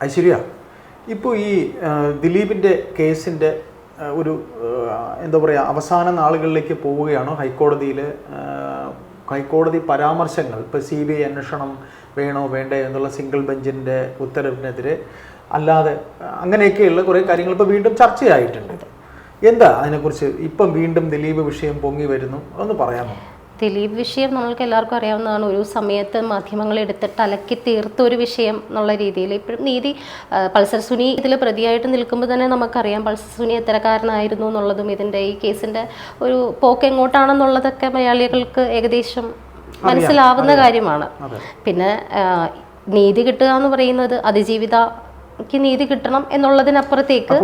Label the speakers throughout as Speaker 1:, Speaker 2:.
Speaker 1: ഐശ്വര്യ, ഇപ്പോൾ ഈ ദിലീപിൻ്റെ കേസിൻ്റെ ഒരു എന്താ പറയുക അവസാന നാളുകളിലേക്ക് പോവുകയാണോ? ഹൈക്കോടതി പരാമർശങ്ങൾ ഇപ്പോൾ CBI അന്വേഷണം വേണോ വേണ്ടേ എന്നുള്ള സിംഗിൾ ബെഞ്ചിൻ്റെ ഉത്തരവിനെതിരെ അല്ലാതെ അങ്ങനെയൊക്കെയുള്ള കുറേ കാര്യങ്ങൾ ഇപ്പോൾ വീണ്ടും ചർച്ചയായിട്ടുണ്ട്. എന്താ അതിനെക്കുറിച്ച് ഇപ്പം വീണ്ടും ദിലീപ് വിഷയം പൊങ്ങി വരുന്നു, ഒന്ന് പറയാമോ?
Speaker 2: ദിലീപ് വിഷയം നമ്മൾക്ക് എല്ലാവർക്കും അറിയാവുന്നതാണ്. ഒരു സമയത്ത് മാധ്യമങ്ങൾ എടുത്തിട്ട് അലക്കി തീർത്ത ഒരു വിഷയം എന്നുള്ള രീതിയിൽ ഇപ്പോഴും പൾസർ സുനി ഇതിൽ പ്രതിയായിട്ട് നിൽക്കുമ്പോൾ തന്നെ നമുക്കറിയാം പൾസർ സുനി എത്തരക്കാരനായിരുന്നു എന്നുള്ളതും ഇതിൻ്റെ ഈ കേസിൻ്റെ ഒരു പോക്ക് എങ്ങോട്ടാണെന്നുള്ളതൊക്കെ മലയാളികൾക്ക് ഏകദേശം മനസ്സിലാവുന്ന കാര്യമാണ്. പിന്നെ നീതി കിട്ടുക എന്ന് പറയുന്നത് അതിജീവിതക്ക് നീതി കിട്ടണം എന്നുള്ളതിനപ്പുറത്തേക്ക്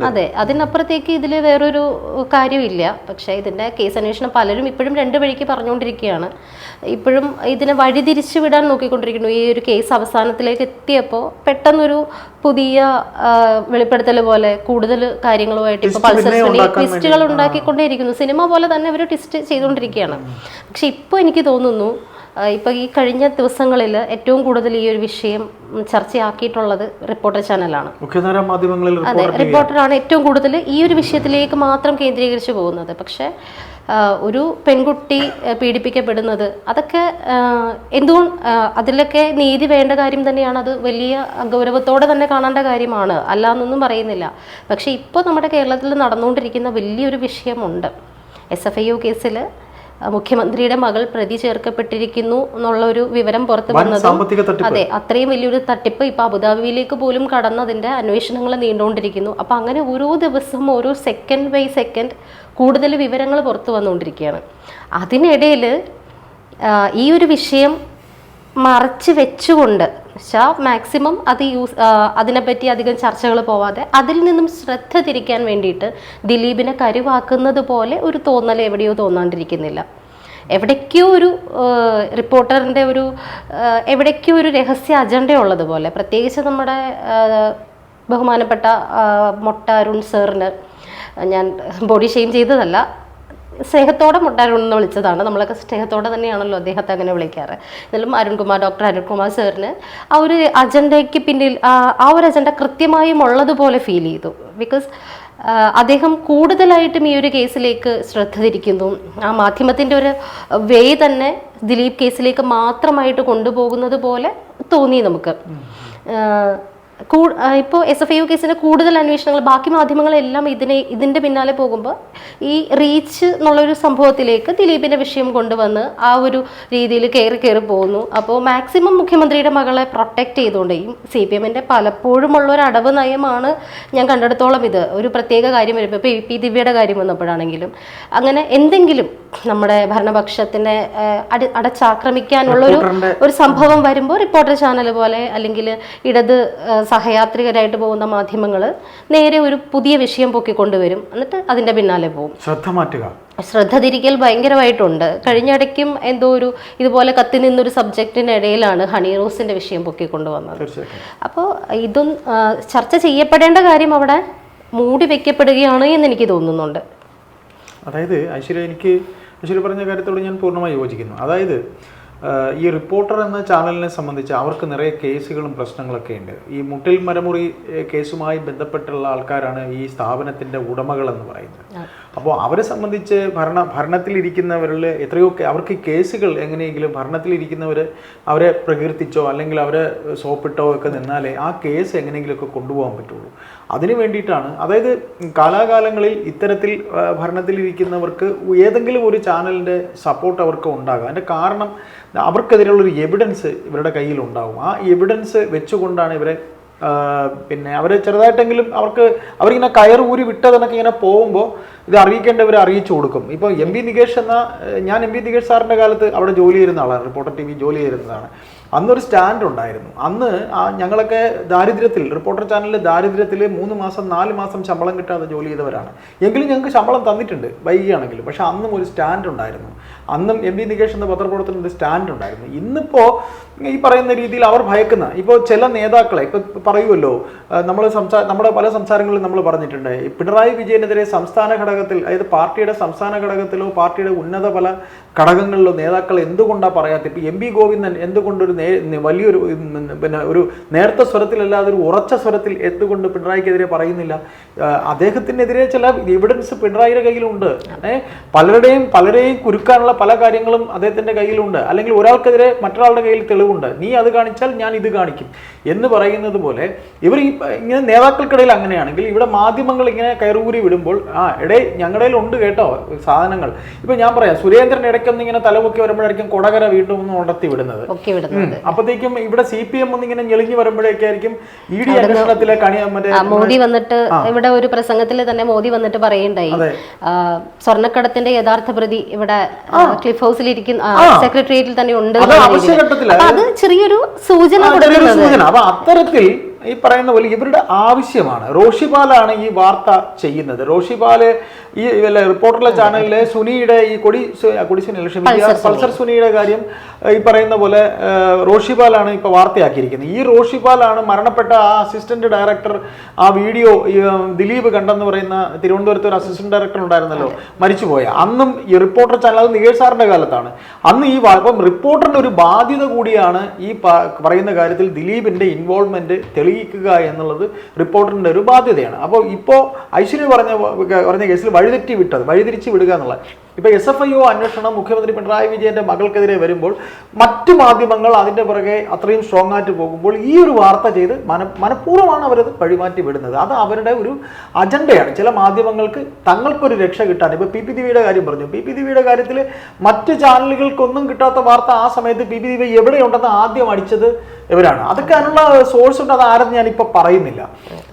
Speaker 2: അതെ, അതിനപ്പുറത്തേക്ക് ഇതിൽ വേറൊരു കാര്യമില്ല. പക്ഷേ ഇതിൻ്റെ കേസ് അന്വേഷണം പലരും ഇപ്പോഴും രണ്ട് വഴിക്ക് പറഞ്ഞുകൊണ്ടിരിക്കുകയാണ്. ഇപ്പോഴും ഇതിനെ വഴിതിരിച്ചു വിടാൻ നോക്കിക്കൊണ്ടിരിക്കുന്നു. ഈ ഒരു കേസ് അവസാനത്തിലേക്ക് എത്തിയപ്പോൾ പെട്ടെന്നൊരു പുതിയ വെളിപ്പെടുത്തൽ പോലെ കൂടുതൽ കാര്യങ്ങളുമായിട്ട് ഇപ്പോൾ പൾസർ സുനി ട്വിസ്റ്റുകൾ ഉണ്ടാക്കിക്കൊണ്ടേയിരിക്കുന്നു. സിനിമ പോലെ തന്നെ അവർ ട്വിസ്റ്റ് ചെയ്തുകൊണ്ടിരിക്കുകയാണ്. പക്ഷെ ഇപ്പോൾ എനിക്ക് തോന്നുന്നു ഇപ്പോൾ ഈ കഴിഞ്ഞ ദിവസങ്ങളിൽ ഏറ്റവും കൂടുതൽ ഈ ഒരു വിഷയം ചർച്ചയാക്കിയിട്ടുള്ളത് റിപ്പോർട്ടർ ചാനലാണ്. അതെ, റിപ്പോർട്ടറാണ് ഏറ്റവും കൂടുതൽ ഈ ഒരു വിഷയത്തിലേക്ക് മാത്രം കേന്ദ്രീകരിച്ച് പോകുന്നത്. പക്ഷേ ഒരു പെൺകുട്ടി പീഡിപ്പിക്കപ്പെടുന്നത് അതൊക്കെ അതിലൊക്കെ നീതി വേണ്ട കാര്യം തന്നെയാണ്. അത് വലിയ ഗൗരവത്തോടെ തന്നെ കാണേണ്ട കാര്യമാണ്, അല്ലാന്നൊന്നും പറയുന്നില്ല. പക്ഷേ ഇപ്പോൾ നമ്മുടെ കേരളത്തിൽ നടന്നുകൊണ്ടിരിക്കുന്ന വലിയൊരു വിഷയമുണ്ട്. SFIO കേസിൽ മുഖ്യമന്ത്രിയുടെ മകൾ പ്രതി ചേർക്കപ്പെട്ടിരിക്കുന്നു എന്നുള്ള ഒരു വിവരം പുറത്തു വന്നതും അതെ, അത്രയും വലിയൊരു തട്ടിപ്പ് ഇപ്പൊ അബുദാബിയിലേക്ക് പോലും കടന്നതിന്റെ അന്വേഷണങ്ങൾ നീണ്ടുകൊണ്ടിരിക്കുന്നു. അപ്പൊ അങ്ങനെ ഓരോ ദിവസവും ഓരോ സെക്കൻഡ് ബൈ സെക്കൻഡ് കൂടുതൽ വിവരങ്ങൾ പുറത്തു വന്നുകൊണ്ടിരിക്കുകയാണ്. അതിനിടയിൽ ഈ ഒരു വിഷയം മറച്ചു വെച്ചുകൊണ്ട് മാക്സിമം അതിനെപ്പറ്റി അധികം ചർച്ചകൾ പോവാതെ അതിൽ നിന്നും ശ്രദ്ധ തിരിക്കാൻ വേണ്ടിയിട്ട് ദിലീപിനെ കരുവാക്കുന്നത് പോലെ ഒരു തോന്നൽ എവിടെയോ തോന്നാണ്ടിരിക്കുന്നില്ല. എവിടേക്കോ ഒരു റിപ്പോർട്ടറിൻ്റെ എവിടേക്കോ ഒരു രഹസ്യ അജണ്ട ഉള്ളതുപോലെ, പ്രത്യേകിച്ച് നമ്മുടെ ബഹുമാനപ്പെട്ട മൊട്ട അരുൺ സാറിന് ഞാൻ ബോഡി ഷെയിം ചെയ്തതല്ല, സ്നേഹത്തോടെ മുട്ടാരുണെന്ന് വിളിച്ചതാണ്. നമ്മളൊക്കെ സ്നേഹത്തോടെ തന്നെയാണല്ലോ അദ്ദേഹത്തെ അങ്ങനെ വിളിക്കാറ്. എന്നാലും ഡോക്ടർ അരുൺകുമാർ സാറിന് ആ ഒരു അജണ്ടയ്ക്ക് പിന്നിൽ ആ ഒരു അജണ്ട കൃത്യമായും ഉള്ളതുപോലെ ഫീൽ ചെയ്തു. ബിക്കോസ് അദ്ദേഹം കൂടുതലായിട്ടും ഈ ഒരു കേസിലേക്ക് ശ്രദ്ധ തിരിക്കുന്നു. ആ മാധ്യമത്തിൻ്റെ ഒരു വേ തന്നെ ദിലീപ് കേസിലേക്ക് മാത്രമായിട്ട് കൊണ്ടുപോകുന്നത് പോലെ തോന്നി നമുക്ക്. ഇപ്പോൾ SFIO കേസിൻ്റെ കൂടുതൽ അന്വേഷണങ്ങൾ ബാക്കി മാധ്യമങ്ങളെല്ലാം ഇതിൻ്റെ പിന്നാലെ പോകുമ്പോൾ ഈ റീച്ച് എന്നുള്ളൊരു സംഭവത്തിലേക്ക് ദിലീപിൻ്റെ വിഷയം കൊണ്ടുവന്ന് ആ ഒരു രീതിയിൽ കയറി പോകുന്നു. അപ്പോൾ മാക്സിമം മുഖ്യമന്ത്രിയുടെ മകളെ പ്രൊട്ടക്റ്റ് ചെയ്തുകൊണ്ട് ഈ CPMൻ്റെ പലപ്പോഴുമുള്ള ഒരു അടവ് നയമാണ് ഞാൻ കണ്ടെടുത്തോളം. ഇത് ഒരു പ്രത്യേക കാര്യം വരുമ്പോൾ ഇപ്പോൾ AP ദിവ്യയുടെ കാര്യം വന്നപ്പോഴാണെങ്കിലും അങ്ങനെ എന്തെങ്കിലും നമ്മുടെ ഭരണപക്ഷത്തിനെ അടച്ചാക്രമിക്കാനുള്ള ഒരു സംഭവം വരുമ്പോൾ റിപ്പോർട്ടർ ചാനൽ പോലെ അല്ലെങ്കിൽ ഇടത് സഹയാത്രികരായിട്ട് പോകുന്ന മാധ്യമങ്ങൾ നേരെ ഒരു പുതിയ വിഷയം പൊക്കിക്കൊണ്ടുവരും, എന്നിട്ട് അതിന്റെ പിന്നാലെ പോകും. ശ്രദ്ധ തിരിക്കൽ ഭയങ്കരമായിട്ടുണ്ട്. കഴിഞ്ഞിടയ്ക്കും എന്തോ ഒരു ഇതുപോലെ കത്തി നിന്നൊരു സബ്ജക്റ്റിനിടയിലാണ് ഹണി റോസിന്റെ വിഷയം പൊക്കിക്കൊണ്ടുവന്നത്. അപ്പോൾ ഇതും ചർച്ച ചെയ്യപ്പെടേണ്ട കാര്യം അവിടെ മൂടി വെക്കപ്പെടുകയാണ് എന്ന് എനിക്ക് തോന്നുന്നുണ്ട്.
Speaker 1: അതായത് ഐശ്വര്യ പറഞ്ഞ കാര്യത്തോട് ഞാൻ പൂർണ്ണമായി യോജിക്കുന്നു. അതായത് ഈ റിപ്പോർട്ടർ എന്ന ചാനലിനെ സംബന്ധിച്ച് അവർക്ക് നിറയെ കേസുകളും പ്രശ്നങ്ങളൊക്കെ ഉണ്ട്. ഈ മുട്ടിൽ മരമുറി കേസുമായി ബന്ധപ്പെട്ടുള്ള ആൾക്കാരാണ് ഈ സ്ഥാപനത്തിൻ്റെ ഉടമകളെന്ന് പറയുന്നത്. അപ്പോൾ അവരെ സംബന്ധിച്ച് ഭരണത്തിലിരിക്കുന്നവരിൽ എത്രയൊക്കെ അവർക്ക് ഈ കേസുകൾ എങ്ങനെയെങ്കിലും ഭരണത്തിലിരിക്കുന്നവർ അവരെ പ്രകീർത്തിച്ചോ അല്ലെങ്കിൽ അവരെ സോപ്പിട്ടോ ഒക്കെ നിന്നാലേ ആ കേസ് എങ്ങനെയെങ്കിലുമൊക്കെ കൊണ്ടുപോകാൻ പറ്റുള്ളൂ. അതിനു വേണ്ടിയിട്ടാണ്, അതായത് കാലാകാലങ്ങളിൽ ഇത്തരത്തിൽ ഭരണത്തിലിരിക്കുന്നവർക്ക് ഏതെങ്കിലും ഒരു ചാനലിൻ്റെ സപ്പോർട്ട് അവർക്ക് ഉണ്ടാകും. അതിൻ്റെ കാരണം അവർക്കെതിരെയുള്ളൊരു എവിഡൻസ് ഇവരുടെ കയ്യിലുണ്ടാകും. ആ എവിഡൻസ് വെച്ചുകൊണ്ടാണ് ഇവരെ അവരെ ചെറുതായിട്ടെങ്കിലും അവരിങ്ങനെ കയറൂരി വിട്ടതെന്നൊക്കെ ഇങ്ങനെ പോകുമ്പോൾ ഇത് അറിയിക്കേണ്ടവരെ അറിയിച്ചു കൊടുക്കും. ഇപ്പോൾ MP നികേഷ് ഞാൻ MP നികേഷ് സാറിൻ്റെ കാലത്ത് അവിടെ ജോലി ചെയ്യുന്ന ആളാണ്, റിപ്പോർട്ടർ TV ജോലി ചെയ്യുന്നതാണ്. അന്നൊരു സ്റ്റാൻഡ് ഉണ്ടായിരുന്നു. അന്ന് ഞങ്ങളൊക്കെ റിപ്പോർട്ടർ ചാനലിൽ ദാരിദ്ര്യത്തിൽ 3 മാസം 4 മാസം ശമ്പളം കിട്ടാതെ ജോലി ചെയ്തവരാണ്. എങ്കിലും ഞങ്ങൾക്ക് ശമ്പളം തന്നിട്ടുണ്ട് വൈകിയാണെങ്കിലും. പക്ഷെ അന്നും ഒരു സ്റ്റാൻഡ് ഉണ്ടായിരുന്നു. അന്നും MP നികേഷ് എന്ന പത്രപ്രവർത്തനത്തിന് ഒരു സ്റ്റാൻഡ് ഉണ്ടായിരുന്നു. ഇന്നിപ്പോൾ ഈ പറയുന്ന രീതിയിൽ അവർ ഭയക്കുന്ന ഇപ്പോൾ ചില നേതാക്കളെ പറയുമല്ലോ, നമ്മുടെ പല സംസാരങ്ങളിലും നമ്മൾ പറഞ്ഞിട്ടുണ്ട്, പിണറായി വിജയനെതിരെ സംസ്ഥാന ഘടകത്തിൽ, അതായത് പാർട്ടിയുടെ സംസ്ഥാന ഘടകത്തിലോ പാർട്ടിയുടെ ഉന്നത പല ഘടകങ്ങളിലോ നേതാക്കൾ എന്തുകൊണ്ടാണ് പറയാത്ത? ഇപ്പോൾ MP ഗോവിന്ദൻ എന്തുകൊണ്ടൊരു വലിയൊരു പിന്നെ ഒരു നേർത്ത സ്വരത്തിലല്ലാതെ ഒരു ഉറച്ച സ്വരത്തിൽ എത്തുകൊണ്ട് പിണറായിക്കെതിരെ പറയുന്നില്ല. അദ്ദേഹത്തിനെതിരെ ചില എവിഡൻസ് പിണറായിയുടെ കയ്യിലുണ്ട്. പലരെയും കുരുക്കാനുള്ള പല കാര്യങ്ങളും അദ്ദേഹത്തിന്റെ കയ്യിലുണ്ട്. അല്ലെങ്കിൽ ഒരാൾക്കെതിരെ മറ്റൊരാളുടെ കയ്യിൽ തെളിവുണ്ട്, നീ അത് കാണിച്ചാൽ ഞാൻ ഇത് കാണിക്കും എന്ന് പറയുന്നത് പോലെ ഇവർ ഇങ്ങനെ നേതാക്കൾക്കിടയിൽ അങ്ങനെയാണെങ്കിൽ ഇവിടെ മാധ്യമങ്ങൾ ഇങ്ങനെ കയറൂരി വിടുമ്പോൾ ഞങ്ങളുടെ ഉണ്ട് കേട്ടോ സാധനങ്ങൾ. ഇപ്പൊ ഞാൻ പറയാം, സുരേന്ദ്രൻ ഇടയ്ക്കൊന്ന് ഇങ്ങനെ തലമുക്കി വരുമ്പോഴായിരിക്കും കൊടകര വീണ്ടും ഒന്ന് ഉണർത്തി വിടുന്നത്. അപ്പത്തേക്കും ഇവിടെ CPM ഒന്നിങ്ങനെ ഞെളിഞ്ഞു വരുമ്പോഴേക്കായിരിക്കും ED അന്വേഷണത്തിലെ
Speaker 2: മോദി വന്നിട്ട് ഇവിടെ ഒരു പ്രസംഗത്തിൽ തന്നെ മോദി വന്നിട്ട് പറയുണ്ടായി, സ്വർണ്ണക്കടത്തിന്റെ യഥാർത്ഥ പ്രതി ഇവിടെ ക്ലിഫ് ഹൗസിൽ ഇരിക്കുന്ന സെക്രട്ടേറിയറ്റിൽ തന്നെ ഉണ്ട്. അത് ചെറിയൊരു സൂചന കൊടുക്കുന്നത്.
Speaker 1: അപ്പൊ അത്തരത്തിൽ ഈ പറയുന്ന പോലെ ഇവരുടെ ആവശ്യമാണ്. റോഷിപാലാണ് ഈ വാർത്ത ചെയ്യുന്നത്. റോഷിപാല് ഈ റിപ്പോർട്ടറിലെ ചാനലിലെ സുനിയുടെ ഈ പൾസർ സുനിയുടെ കാര്യം ഈ പറയുന്ന പോലെ റോഷിപാലാണ് ഇപ്പൊ വാർത്തയാക്കിയിരിക്കുന്നത്. ഈ റോഷിപാലാണ് മരണപ്പെട്ട ആ അസിസ്റ്റന്റ് ഡയറക്ടർ ആ വീഡിയോ ദിലീപ് കണ്ടെന്ന് പറയുന്ന തിരുവനന്തപുരത്ത് ഒരു അസിസ്റ്റന്റ് ഡയറക്ടർ ഉണ്ടായിരുന്നല്ലോ, മരിച്ചുപോയ. അന്നും ഈ റിപ്പോർട്ടർ ചാനൽ, അത് നികേഷ് സാറിന്റെ കാലത്താണ്. അന്ന് ഈ അപ്പം റിപ്പോർട്ടറിന്റെ ഒരു ബാധ്യത കൂടിയാണ് ഈ പറയുന്ന കാര്യത്തിൽ ദിലീപിന്റെ ഇൻവോൾവ്മെന്റ് തെളിയിക്കുക എന്നുള്ളത് റിപ്പോർട്ടറിന്റെ ഒരു ബാധ്യതയാണ്. അപ്പോൾ ഇപ്പോൾ ഐശ്വര്യ പറഞ്ഞ കേസിൽ വഴിതിരിച്ച് വിടുക എന്നുള്ളത്. ഇപ്പൊ SFIO അന്വേഷണം മുഖ്യമന്ത്രി പിണറായി വിജയന്റെ മകൾക്കെതിരെ വരുമ്പോൾ മറ്റു മാധ്യമങ്ങൾ അതിന്റെ പുറകെ അത്രയും സ്ട്രോങ് ആയിട്ട് പോകുമ്പോൾ ഈ ഒരു വാർത്ത ചെയ്ത് മനഃപൂർവ്വമാണ് അവരത് വഴിമാറ്റി വിടുന്നത്. അത് അവരുടെ ഒരു അജണ്ടയാണ്. ചില മാധ്യമങ്ങൾക്ക് തങ്ങൾക്കൊരു രക്ഷ കിട്ടാൻ. ഇപ്പൊ PP ദിവ്യയുടെ കാര്യം പറഞ്ഞു. PP ദിവ്യയുടെ കാര്യത്തിൽ മറ്റ് ചാനലുകൾക്കൊന്നും കിട്ടാത്ത വാർത്ത ആ സമയത്ത് PP ദിവ്യ എവിടെയുണ്ടെന്ന് ആദ്യം അടിച്ചത് ഇവരാണ്. അതൊക്കെ അതിനുള്ള സോഴ്സ് ഉണ്ട്, അത് ആരെന്ന് ഞാനിപ്പോൾ പറയുന്നില്ല.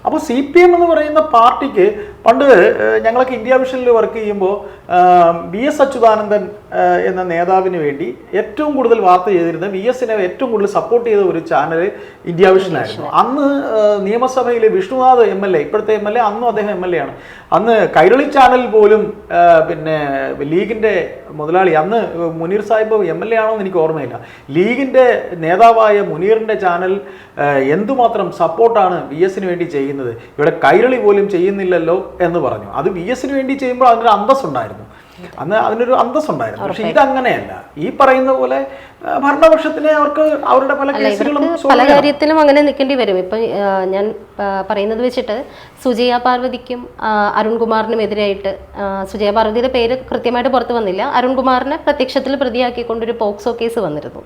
Speaker 1: അപ്പോൾ CPM എന്ന് പറയുന്ന പാർട്ടിക്ക് പണ്ട് ഞങ്ങളൊക്കെ ഇന്ത്യ വിഷനിൽ വർക്ക് ചെയ്യുമ്പോൾ VS അച്യുതാനന്ദൻ എന്ന നേതാവിന് വേണ്ടി ഏറ്റവും കൂടുതൽ വാർത്ത ചെയ്തിരുന്നത്, VSനെ ഏറ്റവും കൂടുതൽ സപ്പോർട്ട് ചെയ്ത ഒരു ചാനൽ ഇന്ത്യ വിഷനായിരുന്നു. അന്ന് നിയമസഭയിലെ വിഷ്ണുനാഥ് MLA, ഇപ്പോഴത്തെ MLA, അന്നും അദ്ദേഹം MLA ആണ്. അന്ന് കൈരളി ചാനൽ പോലും പിന്നെ ലീഗിന്റെ മുതലാളി, അന്ന് മുനീർ സാഹിബ് MLA ആണോ എന്ന് എനിക്ക് ഓർമ്മയില്ല, ലീഗിന്റെ നേതാവായ മുനീറിന്റെ ചാനൽ എന്തുമാത്രം സപ്പോർട്ടാണ് VSന് വേണ്ടി ചെയ്യുന്നത്, ഇവിടെ കൈരളി പോലും ചെയ്യുന്നില്ലല്ലോ എന്ന് പറഞ്ഞു. അത് VSന് വേണ്ടി ചെയ്യുമ്പോൾ അതിനൊരു അന്തസ്സുണ്ടായിരുന്നു, അന്ന് അതിനൊരു അന്തസ്സുണ്ടായിരുന്നു. പക്ഷെ ഇതങ്ങനെയല്ല. ഈ പറയുന്ന പോലെ ഭരണപക്ഷത്തിനെ അവർക്ക് അവരുടെ പല
Speaker 2: കാര്യത്തിലും അങ്ങനെ നിൽക്കേണ്ടി വരും. ഇപ്പൊ ഞാൻ പറയുന്നത് വെച്ചിട്ട് സുജയ പാർവതിക്കും അരുൺകുമാറിനും എതിരായിട്ട്, സുജയ പാർവതിയുടെ പേര് കൃത്യമായിട്ട് പുറത്തു വന്നില്ല, അരുൺകുമാറിനെ പ്രത്യക്ഷത്തിൽ പ്രതിയാക്കിക്കൊണ്ടൊരു പോക്സോ കേസ് വന്നിരുന്നു.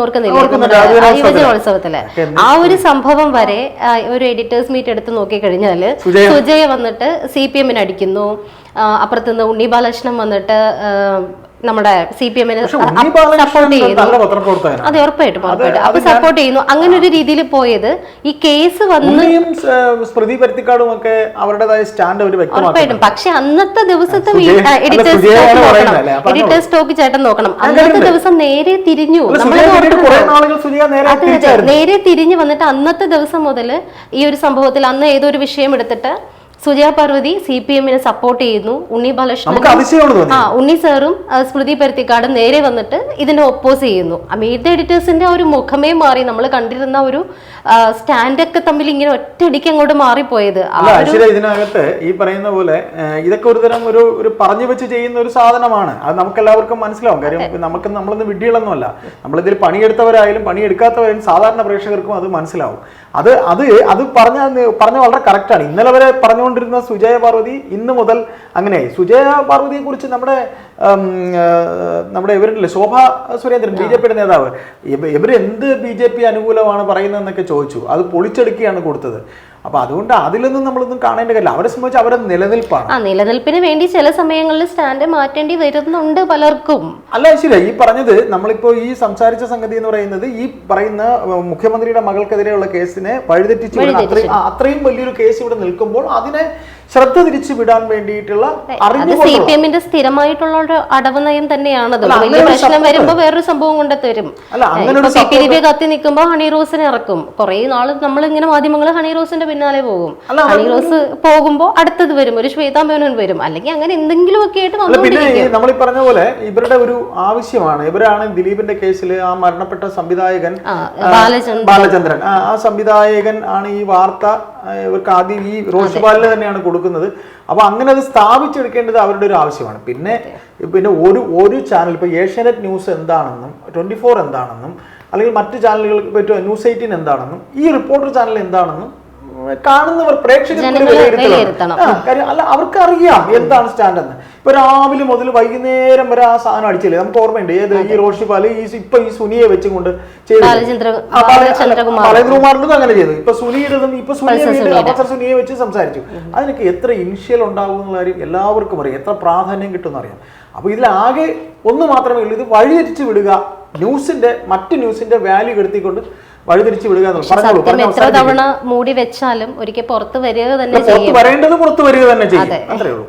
Speaker 2: ഓർക്കുന്നില്ല, യുവജനോത്സവത്തില് ആ ഒരു സംഭവം വരെ ഒരു എഡിറ്റേഴ്സ് മീറ്റ് എടുത്ത് നോക്കിക്കഴിഞ്ഞാല് സുജയ വന്നിട്ട് CPMനെ അടിക്കുന്നു, അപ്പുറത്തുനിന്ന് ഉണ്ണി ബാലകൃഷ്ണൻ വന്നിട്ട് നമ്മുടെ CPMനെ സപ്പോർട്ട് ചെയ്യുന്നു. അതെ, ഉറപ്പായിട്ടും അപ്പൊ സപ്പോർട്ട് ചെയ്യുന്നു. അങ്ങനെ ഒരു രീതിയിൽ പോയത് ഈ കേസ് വന്ന് ഉറപ്പായിട്ടും. പക്ഷെ അന്നത്തെ ദിവസത്തെ എഡിറ്റേഴ്സ് ടോക്ക് ചേട്ടൻ നോക്കണം. അന്നത്തെ ദിവസം നേരെ തിരിഞ്ഞു, നേരെ തിരിഞ്ഞു വന്നിട്ട് അന്നത്തെ ദിവസം മുതൽ ഈ ഒരു സംഭവത്തിൽ അന്ന് ഏതൊരു വിഷയം എടുത്തിട്ട് സുജയ പാർവതി CPMനെ സപ്പോർട്ട് ചെയ്യുന്നു, ഉണ്ണി ബാലകൃഷ്ണൻ ഉണ്ണി സാറും സ്മൃതി പരുത്തിക്കാടും നേരെ വന്നിട്ട് ഇതിനെ ഒപ്പോസ് ചെയ്യുന്നു. മീറ്റ് ദ എഡിറ്റേഴ്സിന്റെ ഒരു മുഖമേ മാറി. നമ്മൾ കണ്ടിരുന്ന ഒരു സ്റ്റാൻഡൊക്കെ തമ്മിൽ ഇങ്ങനെ ഒറ്റയടിക്ക് അങ്ങോട്ട് മാറിപ്പോയത്.
Speaker 1: ഇതിനകത്ത് ഈ പറയുന്ന പോലെ ഇതൊക്കെ ഒരു തരം ഒരു പറഞ്ഞു വെച്ച് ചെയ്യുന്ന ഒരു സാധനമാണ്. അത് നമുക്ക് എല്ലാവർക്കും മനസ്സിലാവും. കാര്യം നമ്മളൊന്നും വിഡ്ഢികളൊന്നുമല്ല. നമ്മളിതിൽ പണിയെടുത്തവരായാലും പണിയെടുക്കാത്തവരായാലും സാധാരണ പ്രേക്ഷകർക്കും അത് മനസ്സിലാവും. അത് പറഞ്ഞ വളരെ കറക്റ്റാണ്. ഇന്നലെ വരെ പറഞ്ഞുകൊണ്ടിരുന്ന സുജയ പാർവതി ഇന്ന് മുതൽ അങ്ങനെയായി. സുജയ പാർവതിയെ കുറിച്ച് നമ്മുടെ ഇവരുണ്ടല്ലേ ശോഭ സുരേന്ദ്രൻ, BJPയുടെ നേതാവ്, ഇവരെന്ത് BJP അനുകൂലമാണ് പറയുന്നതെന്നൊക്കെ ചോദിച്ചു. അത് പൊളിച്ചെടുക്കുകയാണ് കൊടുത്തത്. അപ്പൊ അതുകൊണ്ട് അതിലൊന്നും നമ്മളൊന്നും കാണേണ്ട കാര്യമില്ല. അവരെ സംബന്ധിച്ച് അവരെ നിലനിൽപ്പാണ്.
Speaker 2: നിലനിൽപ്പിന് വേണ്ടി ചില സമയങ്ങളിൽ സ്റ്റാൻഡ് മാറ്റേണ്ടി വരുന്നുണ്ട് പലർക്കും.
Speaker 1: അല്ല ശരി, ഈ പറഞ്ഞത് നമ്മളിപ്പോ ഈ സംസാരിച്ച സംഗതി എന്ന് പറയുന്നത് ഈ പറയുന്ന മുഖ്യമന്ത്രിയുടെ മകൾക്കെതിരെയുള്ള കേസിനെ വഴിതെറ്റിച്ച് അത്രയും വലിയൊരു കേസ് ഇവിടെ നിൽക്കുമ്പോൾ അതിനെ ശ്രദ്ധ തിരിച്ചു വിടാൻ വേണ്ടിയിട്ടുള്ള
Speaker 2: CPMന്റെ സ്ഥിരമായിട്ടുള്ള ഒരു അടവ് നയം തന്നെയാണത്. വലിയ പ്രശ്നം വരുമ്പോ വേറൊരു സംഭവം കൊണ്ടെത്തരും. കത്തി നിൽക്കുമ്പോ ഹണി റോസിനെ ഇറക്കും. കുറെ നാള് നമ്മളിങ്ങനെ മാധ്യമങ്ങൾ ഹണി റോസിന്റെ പിന്നാലെ പോകും. ഹണി റോസ് പോകുമ്പോ അടുത്തത് വരും, ഒരു ശ്വേതാ മേനോൻ വരും, അല്ലെങ്കിൽ അങ്ങനെ എന്തെങ്കിലും ഒക്കെ ആയിട്ട്
Speaker 1: നമ്മൾ ഈ പറഞ്ഞ പോലെ ഇവരുടെ ഒരു ആവശ്യമാണ്. ഇവരാണ് ദിലീപിന്റെ കേസിൽ ആ മരണപ്പെട്ട സംവിധായകൻ ബാലചന്ദ്രൻ, ആ സംവിധായകൻ ആണ് ഈ വാർത്ത ഇവർക്ക് ആദ്യം ഈ റോഷിപാലിന് തന്നെയാണ് കൊടുക്കുന്നത്. അപ്പൊ അങ്ങനെ അത് സ്ഥാപിച്ചെടുക്കേണ്ടത് അവരുടെ ഒരു ആവശ്യമാണ്. പിന്നെ ഒരു ചാനൽ, ഇപ്പൊ ഏഷ്യാനെറ്റ് ന്യൂസ് എന്താണെന്നും 24 എന്താണെന്നും അല്ലെങ്കിൽ മറ്റ് ചാനലുകൾക്ക് പറ്റുമോ ന്യൂസ് 18 എന്താണെന്നും ഈ റിപ്പോർട്ടർ ചാനൽ എന്താണെന്നും കാണുന്നവർ പ്രേക്ഷകർ കാര്യം അല്ല, അവർക്ക് അറിയാം എന്താണ് സ്റ്റാൻഡ് എന്ന്. ഇപ്പൊ രാവിലെ മുതൽ വൈകുന്നേരം വരെ ആ സാധനം അടിച്ചില്ലേ, നമുക്ക് ഓർമ്മയുണ്ട്. ഏത് ഈ റോഷിപാല് ഇപ്പൊ ഈ സുനിയെ വെച്ചുകൊണ്ട് ബാലേന്ദ്രകുമാറിന്റെ അങ്ങനെ ചെയ്തു. ഇപ്പൊ സുനിയുടേതും ഇപ്പൊ സുനിയെ വെച്ച് സംസാരിച്ചു. അതിനൊക്കെ എത്ര ഇനിഷ്യൽ ഉണ്ടാവും എന്നുള്ള കാര്യം എല്ലാവർക്കും അറിയാം, എത്ര പ്രാധാന്യം കിട്ടുമെന്ന് അറിയാം. അപ്പൊ ഇതിലാകെ ഒന്ന് മാത്രമേ ഉള്ളൂ, ഇത് വഴിതിരിച്ചു വിടുക, മറ്റ് ന്യൂസിന്റെ വാല്യൂ കെടുത്തിക്കൊണ്ട് വഴിതിരിച്ചു വിടുക എന്നുള്ളത്.
Speaker 2: എത്ര തവണ മൂടി വെച്ചാലും ഒരിക്കൽ പുറത്ത് വരിക തന്നെ
Speaker 1: പുറത്ത് വരേണ്ടത് പുറത്ത് വരിക തന്നെ ചെയ്യും, അത്രേ ഉള്ളൂ.